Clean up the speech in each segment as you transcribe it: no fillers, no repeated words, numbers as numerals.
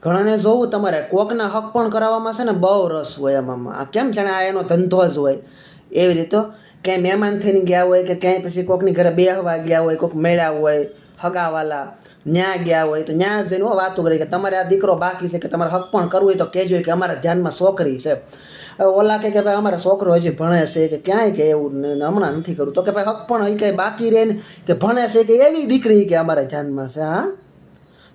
ઘણાને જોવું તમારે કોકના હક પણ કરાવવામાં છે ને બહુ રસ હોય એમાં. આ કેમ છે ને આ એનો ધંધો જ હોય એવી રીતે. ક્યાંય મહેમાન થઈને ગયા હોય કે ક્યાંય પછી કોકની ઘરે બેહવા ગયા હોય, કોઈક મેળ્યા હોય હગાવાલા, ન્યા ગયા હોય તો ન્યા જઈને વાતું કરી કે તમારે આ દીકરો બાકી છે કે તમારે હક પણ કરવું હોય તો કહેજો કે અમારા ધ્યાનમાં છોકરી છે. હવે ઓલા કે ભાઈ અમારો છોકરો હજી ભણે છે કે ક્યાંય કે એવું હમણાં નથી કરવું તો કે ભાઈ હક પણ એ કંઈ બાકી રહે ને કે ભણે છે કે એવી દીકરી કે અમારા ધ્યાનમાં છે. હા,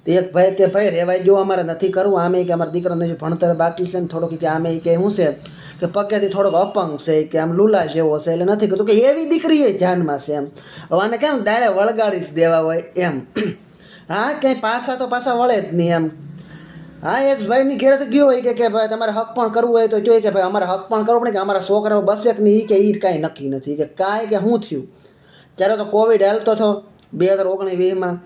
એક ભાઈ કે ભાઈ રેવાય જો અમારે નથી કરવું, આમે કે અમારા દીકરાને હજી ભણતર બાકી છે ને થોડોક કે આમે કે શું છે કે પગેથી થોડોક અપંગ છે કે આમ લુલા જેવો છે એટલે નથી કરતું કે એવી દીકરી એ ધ્યાનમાં છે એમ. હવે આને કેમ ડાળે વળગાડી જ દેવા હોય એમ. હા, ક્યાંય પાછા તો પાછા વળે જ નહીં એમ. હા, એક ભાઈની ઘેર ગયો હોય કે ભાઈ તમારે હક પણ કરવું હોય તો જોઈએ કે ભાઈ અમારે હક પણ કરવું પડે કે અમારા છોકરાઓ બસે કે નહીં કે એ કાંઈ નક્કી નથી કે કાંઈ કે શું થયું. ત્યારે તો કોવિડ હાલતો હતો 2019માં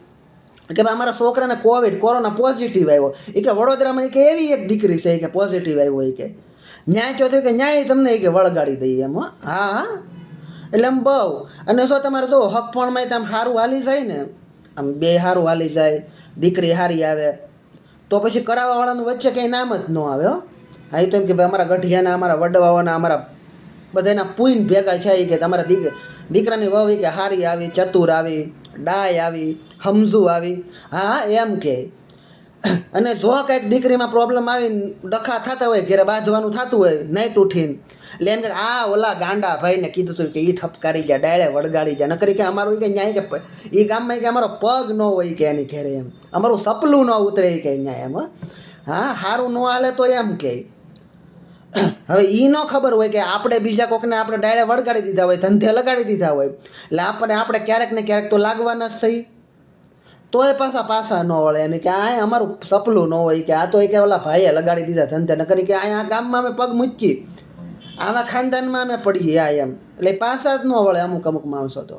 કે ભાઈ અમારા છોકરાને કોરોના પોઝિટિવ આવ્યો એ કે વડોદરામાં કે એવી એક દીકરી છે કે પોઝિટિવ આવ્યો એ કે ન્યાય કહો થયું કે ન્યાય તમને કે વળગાડી દઈએ એમ. હા હા, એટલે આમ બહુ. અને જો તમારે જો હક પણમાં આમ સારું હાલી જાય ને, આમ બે સારું હાલી જાય, દીકરી સારી આવે તો પછી કરાવવાવાળાનું વચ્ચે કંઈ નામ જ ન આવે. હો હા, એ તો એમ કે ભાઈ અમારા ગઢિયાના, અમારા વડવાઓના, અમારા બધાના પૂઈને ભેગા થાય કે તમારા દીકરાની વહુ કે હારી આવી, ચતુર આવી, ડાય આવી, સમજુ આવી. હા એમ કે. અને જો કંઈક દીકરીમાં પ્રોબ્લેમ આવીને ડખા થતા હોય, ઘેરે બાંધવાનું થતું હોય નાઈટ ઉઠીને, એટલે એમ કે આ ઓલા ગાંડા ભાઈને કીધું હતું કે એ ઠપકારી જાય, ડાયળે વળગાડી જાય. નકરી કે અમારું કે ન્યાય કે એ ગામમાં કે અમારો પગ ન હોય કે એની ઘેરે એમ, અમારું સપલું ન ઉતરે કે ન્યાય એમ. હા, સારું ન હાલે તો એમ કે. હવે એ ન ખબર હોય કે આપણે બીજા કોકને આપણે ડાયરે વળગાડી દીધા હોય, ધંધે લગાડી દીધા હોય, એટલે આપણે ક્યારેક ને ક્યારેક તો લાગવાના જ થઈ. તોય પાછા ન વળે એમ કે આ અમારું સપલું ન હોય કે આ તો કે ઓલા ભાઈએ લગાડી દીધા ધંધે. ન કરી કે અહીંયા ગામમાં અમે પગ મૂકી, આવા ખાનદાનમાં અમે પડીએ આ એમ. એટલે પાછા જ ન વળે અમુક માણસો તો.